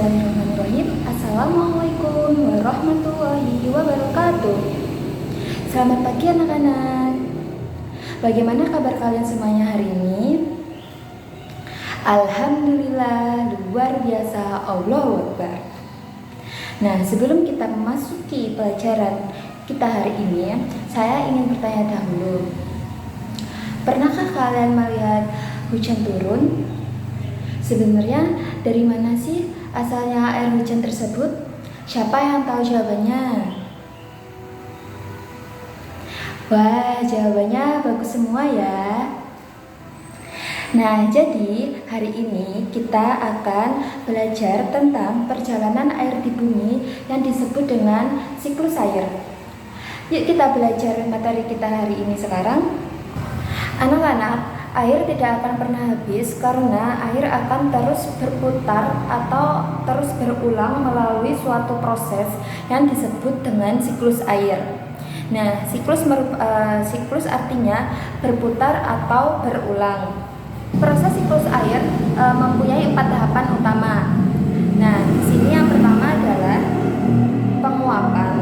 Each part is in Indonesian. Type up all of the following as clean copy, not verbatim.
Bismillahirrahmanirrahim. Assalamualaikum warahmatullahi wabarakatuh. Selamat pagi anak-anak. Bagaimana kabar kalian semuanya hari ini? Alhamdulillah, luar biasa, Allahu Akbar. Nah, sebelum kita memasuki pelajaran kita hari ini, saya ingin bertanya dahulu. Pernahkah kalian melihat hujan turun? Sebenarnya dari mana sih asalnya air hujan tersebut? Siapa yang tahu jawabannya? Wah, jawabannya bagus semua ya. Nah, jadi hari ini kita akan belajar tentang perjalanan air di bumi yang disebut dengan siklus air. Yuk kita belajar materi kita hari ini sekarang. Anak-anak, air tidak akan pernah habis karena air akan terus berputar atau terus berulang melalui suatu proses yang disebut dengan siklus air. Nah, siklus artinya berputar atau berulang. Proses siklus air mempunyai 4 tahapan utama. Nah, di sini yang pertama adalah penguapan,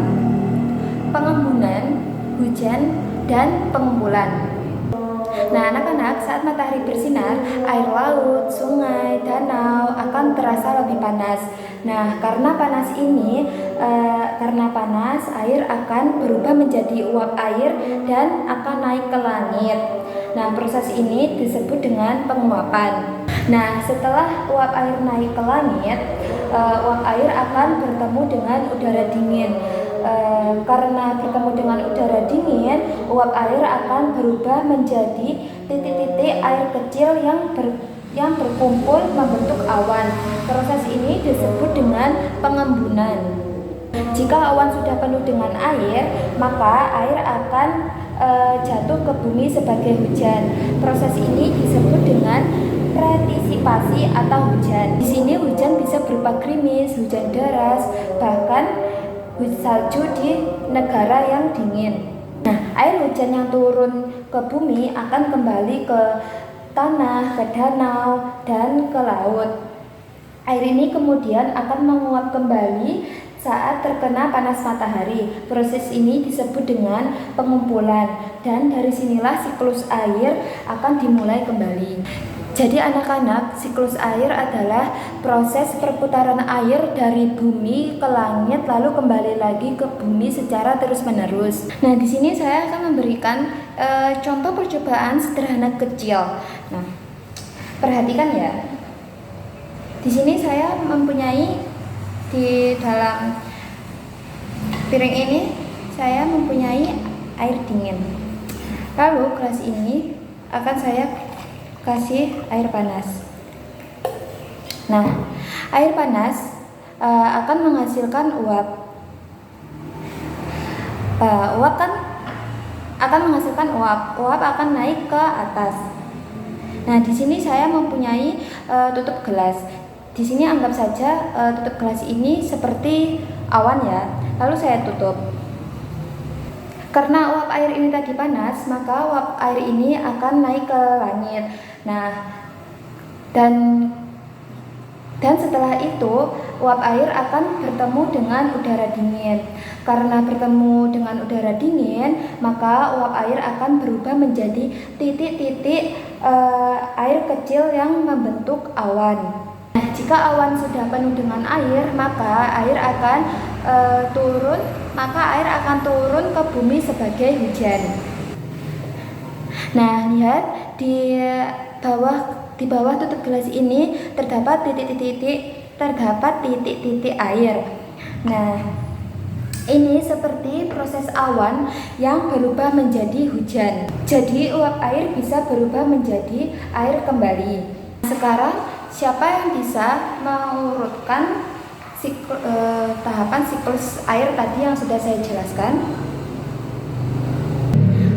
pengembunan, hujan, dan pengumpulan. Nah, anak-anak, saat matahari bersinar, air laut, sungai, danau akan terasa lebih panas. Nah, karena panas, air akan berubah menjadi uap air dan akan naik ke langit. Nah, proses ini disebut dengan penguapan. Nah, setelah uap air naik ke langit, uap air akan bertemu dengan udara dingin. Karena bertemu dengan udara dingin, uap air akan berubah menjadi titik-titik air kecil yang berkumpul membentuk awan. Proses ini disebut dengan pengembunan. Jika awan sudah penuh dengan air, maka air akan jatuh ke bumi sebagai hujan. Proses ini disebut dengan presipitasi atau hujan. Di sini hujan bisa berupa gerimis, hujan deras, bahkan salju di negara yang dingin. Nah, air hujan yang turun ke bumi akan kembali ke tanah, ke danau, dan ke laut. Air ini kemudian akan menguap kembali saat terkena panas matahari. Proses ini disebut dengan pengumpulan, dan dari sinilah siklus air akan dimulai kembali. Jadi anak-anak, siklus air adalah proses perputaran air dari bumi ke langit lalu kembali lagi ke bumi secara terus-menerus. Nah, di sini saya akan memberikan contoh percobaan sederhana kecil. Nah, perhatikan ya. Di sini saya mempunyai di dalam piring ini saya mempunyai air dingin. Lalu gelas ini akan saya kasih air panas. Nah, air panas akan menghasilkan uap. Uap kan akan menghasilkan uap. Uap akan naik ke atas. Nah, di sini saya mempunyai tutup gelas. Di sini anggap saja tutup gelas ini seperti awan ya. Lalu saya tutup. Karena uap air ini tadi panas, maka uap air ini akan naik ke langit. Nah, dan setelah itu uap air akan bertemu dengan udara dingin. Karena bertemu dengan udara dingin, maka uap air akan berubah menjadi titik-titik air kecil yang membentuk awan. Nah, jika awan sudah penuh dengan air, maka air akan turun ke bumi sebagai hujan. Nah, lihat di bawah tutup gelas ini terdapat titik-titik air. Nah, ini seperti proses awan yang berubah menjadi hujan. Jadi uap air bisa berubah menjadi air kembali. Sekarang siapa yang bisa mengurutkan tahapan siklus air tadi yang sudah saya jelaskan?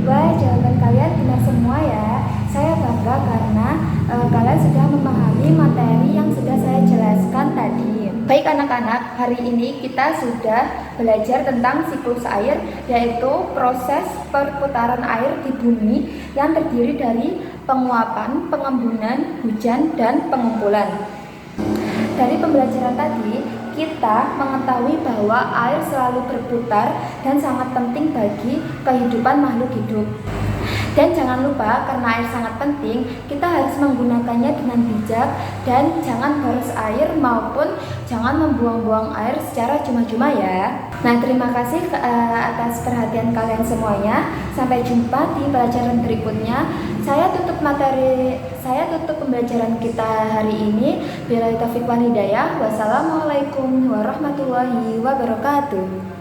Wah, jawaban kalian benar semua ya. Saya bangga karena kalian sudah memahami materi yang sudah saya jelaskan tadi. Baik anak-anak, hari ini kita sudah belajar tentang siklus air, yaitu proses perputaran air di bumi yang terdiri dari penguapan, pengembunan, hujan, dan pengumpulan. dari pembelajaran tadi, kita mengetahui bahwa air selalu berputar dan sangat penting bagi kehidupan makhluk hidup. Dan jangan lupa, karena air sangat penting, kita harus menggunakannya dengan bijak dan jangan boros air maupun jangan membuang-buang air secara cuma-cuma ya. Nah, terima kasih atas perhatian kalian semuanya. Sampai jumpa di pelajaran berikutnya. Saya tutup pembelajaran kita hari ini. Billahi taufiq wal hidayah. Wassalamualaikum warahmatullahi wabarakatuh.